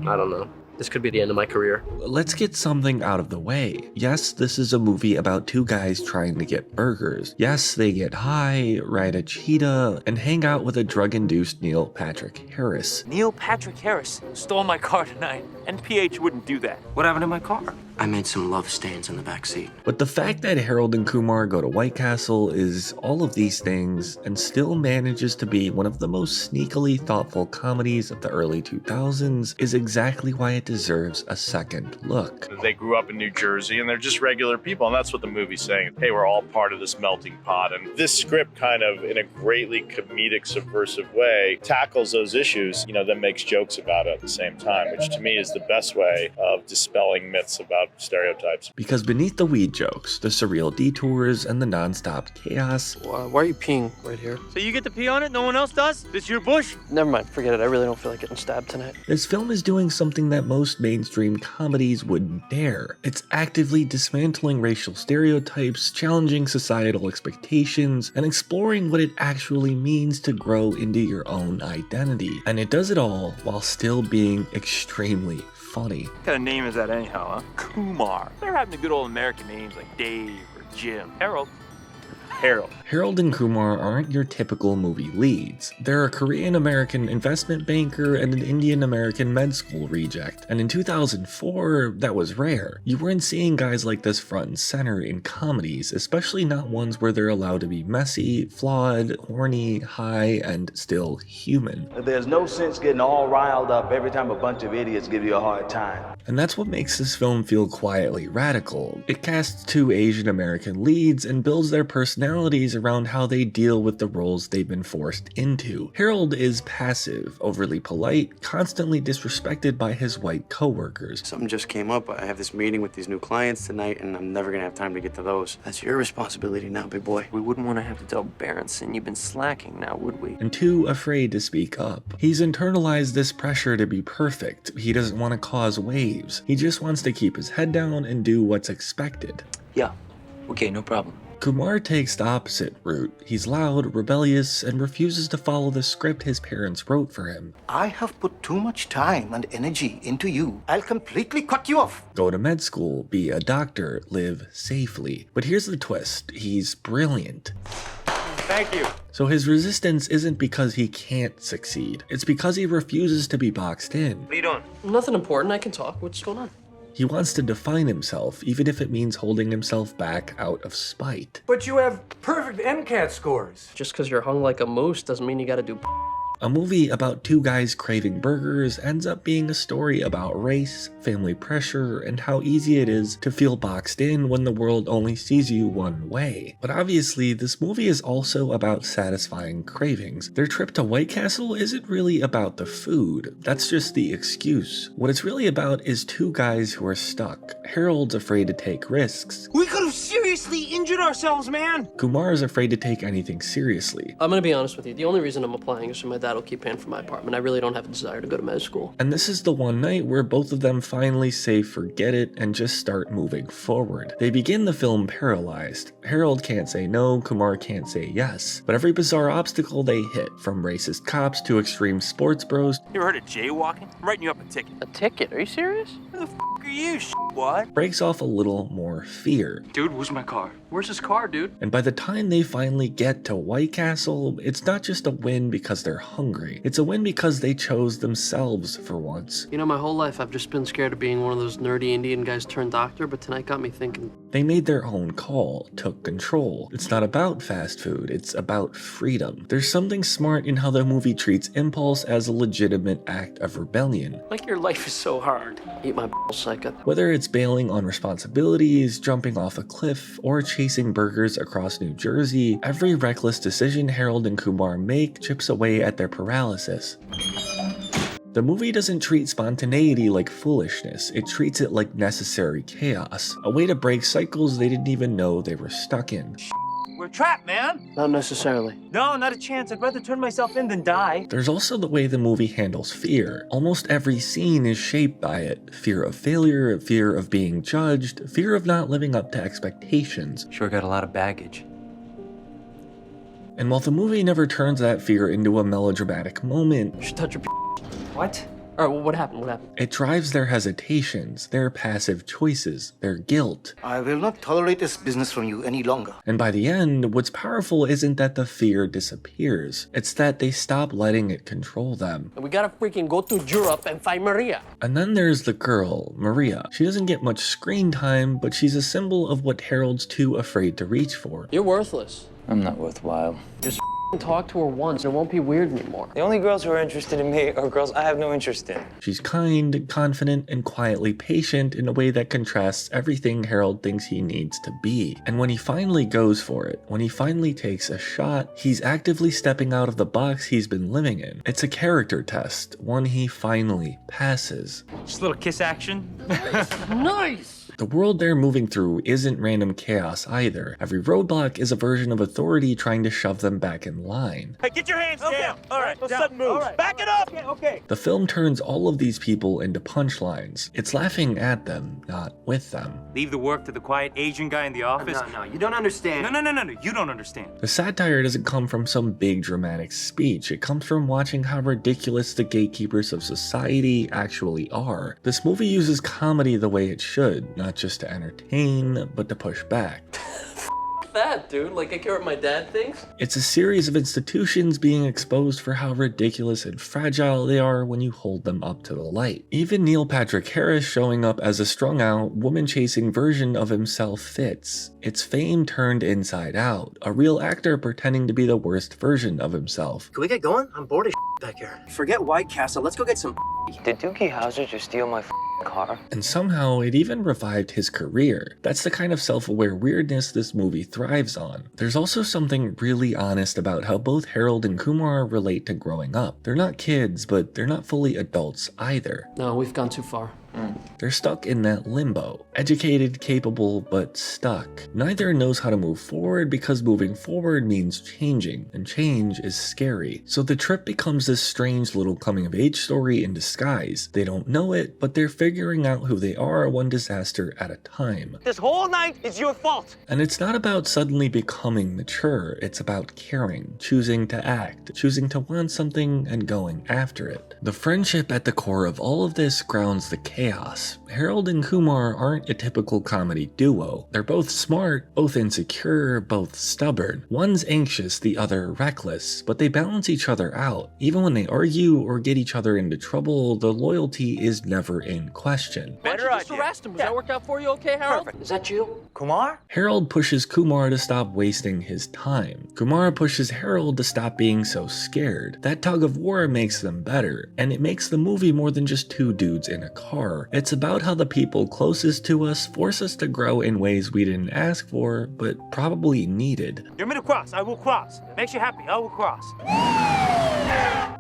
I don't know. This could be the end of my career. Let's get something out of the way. Yes, this is a movie about two guys trying to get burgers. Yes, they get high, ride a cheetah, and hang out with a drug-induced Neil Patrick Harris. Neil Patrick Harris stole my car tonight, and PH wouldn't do that. What happened to my car? I made some love stains in the back seat. But the fact that Harold and Kumar go to White Castle is all of these things and still manages to be one of the most sneakily thoughtful comedies of the early 2000s is exactly why it deserves a second look. They grew up in New Jersey and they're just regular people, and that's what the movie's saying. Hey, we're all part of this melting pot. And this script kind of, in a greatly comedic, subversive way, tackles those issues, then makes jokes about it at the same time, which to me is the best way of dispelling myths about stereotypes. Because beneath the weed jokes, the surreal detours, and the non-stop chaos... Why are you peeing right here? So you get to pee on it? No one else does? This your bush? Never mind, forget it. I really don't feel like getting stabbed tonight. This film is doing something that most mainstream comedies wouldn't dare. It's actively dismantling racial stereotypes, challenging societal expectations, and exploring what it actually means to grow into your own identity. And it does it all while still being extremely funny. What kind of name is that anyhow, huh? Kumar. They're having the good old American names like Dave or Jim. Harold. Harold and Kumar aren't your typical movie leads. They're a Korean-American investment banker and an Indian-American med school reject. And in 2004, that was rare. You weren't seeing guys like this front and center in comedies, especially not ones where they're allowed to be messy, flawed, horny, high, and still human. There's no sense getting all riled up every time a bunch of idiots give you a hard time. And that's what makes this film feel quietly radical. It casts two Asian-American leads and builds their personalities around how they deal with the roles they've been forced into. Harold is passive, overly polite, constantly disrespected by his white coworkers. Something just came up. I have this meeting with these new clients tonight, and I'm never gonna have time to get to those. That's your responsibility now, big boy. We wouldn't want to have to tell Berenson you've been slacking now, would we? And too afraid to speak up. He's internalized this pressure to be perfect. He doesn't want to cause waves. He just wants to keep his head down and do what's expected. Yeah. Okay, no problem. Kumar takes the opposite route. He's loud, rebellious, and refuses to follow the script his parents wrote for him. I have put too much time and energy into you. I'll completely cut you off. Go to med school, be a doctor, live safely. But here's the twist. He's brilliant. Thank you. So his resistance isn't because he can't succeed. It's because he refuses to be boxed in. What are you doing? Nothing important. I can talk. What's going on? He wants to define himself, even if it means holding himself back out of spite. But you have perfect MCAT scores. Just because you're hung like a moose doesn't mean you gotta do. A movie about two guys craving burgers ends up being a story about race, family pressure, and how easy it is to feel boxed in when the world only sees you one way. But obviously, this movie is also about satisfying cravings. Their trip to White Castle isn't really about the food. That's just the excuse. What it's really about is two guys who are stuck. Harold's afraid to take risks. We could have seriously injured ourselves, man! Kumar is afraid to take anything seriously. I'm gonna be honest with you. The only reason I'm applying is so my dad will keep paying for my apartment. I really don't have a desire to go to med school. And this is the one night where both of them finally say forget it and just start moving forward. They begin the film paralyzed. Harold can't say no, Kumar can't say yes. But every bizarre obstacle they hit, from racist cops to extreme sports bros. You ever heard of jaywalking? I'm writing you up a ticket. A ticket? Are you serious? Who the f are you, what? Breaks off a little more fear. Dude, where's my car? Where's his car, dude? And by the time they finally get to White Castle, it's not just a win because they're hungry. It's a win because they chose themselves for once. You know, my whole life I've just been scared of being one of those nerdy Indian guys turned doctor, but tonight got me thinking. They made their own call, took control. It's not about fast food, it's about freedom. There's something smart in how the movie treats impulse as a legitimate act of rebellion. Like your life is so hard. Eat my psycho. Whether it's bailing on responsibilities, jumping off a cliff, or chasing burgers across New Jersey, every reckless decision Harold and Kumar make chips away at their paralysis. The movie doesn't treat spontaneity like foolishness, it treats it like necessary chaos, a way to break cycles they didn't even know they were stuck in. We're trapped, man! Not necessarily. No, not a chance. I'd rather turn myself in than die. There's also the way the movie handles fear. Almost every scene is shaped by it. Fear of failure, fear of being judged, fear of not living up to expectations. Sure got a lot of baggage. And while the movie never turns that fear into a melodramatic moment, You should touch your. What? All right, well, what happened? What happened? It drives their hesitations, their passive choices, their guilt. I will not tolerate this business from you any longer. And by the end, what's powerful isn't that the fear disappears. It's that they stop letting it control them. We gotta freaking go to Europe and find Maria. And then there's the girl, Maria. She doesn't get much screen time, but she's a symbol of what Harold's too afraid to reach for. You're worthless. I'm not worthwhile. Just talk to her once. It won't be weird anymore. The only girls who are interested in me are girls I have no interest in. She's kind, confident, and quietly patient in a way that contrasts everything Harold thinks he needs to be. And when he finally goes for it, when he finally takes a shot, he's actively stepping out of the box he's been living in. It's a character test, one he finally passes. Just a little kiss action. Nice! The world they're moving through isn't random chaos either. Every roadblock is a version of authority trying to shove them back in line. Hey, get your hands down. All right, no down. sudden moves. All right. Back it up. Okay. The film turns all of these people into punchlines. It's laughing at them, not with them. Leave the work to the quiet Asian guy in the office. No, you don't understand. No, you don't understand. The satire doesn't come from some big dramatic speech. It comes from watching how ridiculous the gatekeepers of society actually are. This movie uses comedy the way it should, not just to entertain, but to push back. That, dude. Like, I care what my dad thinks. It's a series of institutions being exposed for how ridiculous and fragile they are when you hold them up to the light. Even Neil Patrick Harris showing up as a strung-out, woman-chasing version of himself fits. It's fame turned inside out, a real actor pretending to be the worst version of himself. Can we get going? I'm bored as back here. Forget White Castle. Let's go get some. Did Dookie Howser just steal my car? And somehow it even revived his career. That's the kind of self-aware weirdness this movie thrives on. There's also something really honest about how both Harold and Kumar relate to growing up. They're not kids, but they're not fully adults either. No, we've gone too far. They're stuck in that limbo. Educated, capable, but stuck. Neither knows how to move forward because moving forward means changing, and change is scary. So the trip becomes this strange little coming-of-age story in disguise. They don't know it, but they're figuring out who they are one disaster at a time. This whole night is your fault. And it's not about suddenly becoming mature, it's about caring, choosing to act, choosing to want something and going after it. The friendship at the core of all of this grounds the chaos. Harold and Kumar aren't a typical comedy duo. They're both smart, both insecure, both stubborn. One's anxious, the other reckless, but they balance each other out. Even when they argue or get each other into trouble, the loyalty is never in question. Why don't you just arrest him? Does that work out for you okay, Harold? Is that you? Kumar? Harold pushes Kumar to stop wasting his time. Kumar pushes Harold to stop being so scared. That tug of war makes them better, and it makes the movie more than just two dudes in a car. It's about how the people closest to us force us to grow in ways we didn't ask for, but probably needed. You want me to cross? I will cross. Makes you happy, I will cross.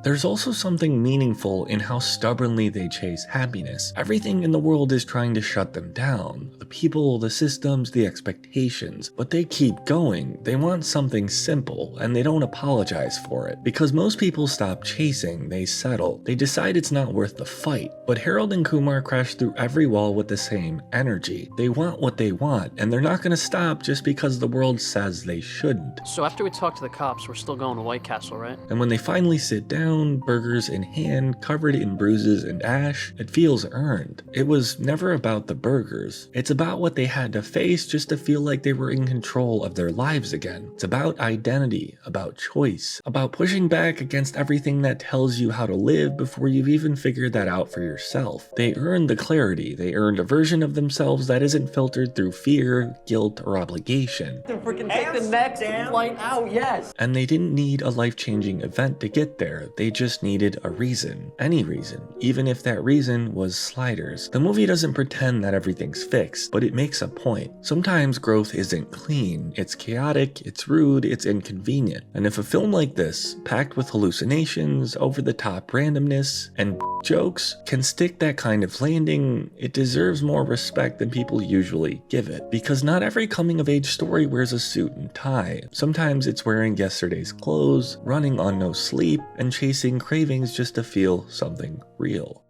There's also something meaningful in how stubbornly they chase happiness. Everything in the world is trying to shut them down. The people, the systems, the expectations. But they keep going. They want something simple, and they don't apologize for it. Because most people stop chasing, they settle. They decide it's not worth the fight. But Harold and Kumar crash through every wall with the same energy. They want what they want, and they're not gonna stop just because the world says they shouldn't. So after we talk to the cops, we're still going to White Castle, right? And when they finally sit down, burgers in hand, covered in bruises and ash, it feels earned. It was never about the burgers. It's about what they had to face just to feel like they were in control of their lives again. It's about identity, about choice, about pushing back against everything that tells you how to live before you've even figured that out for yourself. They earned the clarity. They earned a version of themselves that isn't filtered through fear, guilt, or obligation. To freaking take the next flight out, yes! And they didn't need a life-changing event to get there. They just needed a reason. Any reason. Even if that reason was sliders. The movie doesn't pretend that everything's fixed, but it makes a point. Sometimes growth isn't clean. It's chaotic, it's rude, it's inconvenient. And if a film like this, packed with hallucinations, over-the-top randomness, and jokes, can stick that kind of landing, it deserves more respect than people usually give it. Because not every coming-of-age story wears a suit and tie. Sometimes it's wearing yesterday's clothes, running on no sleep, and chasing cravings just to feel something real.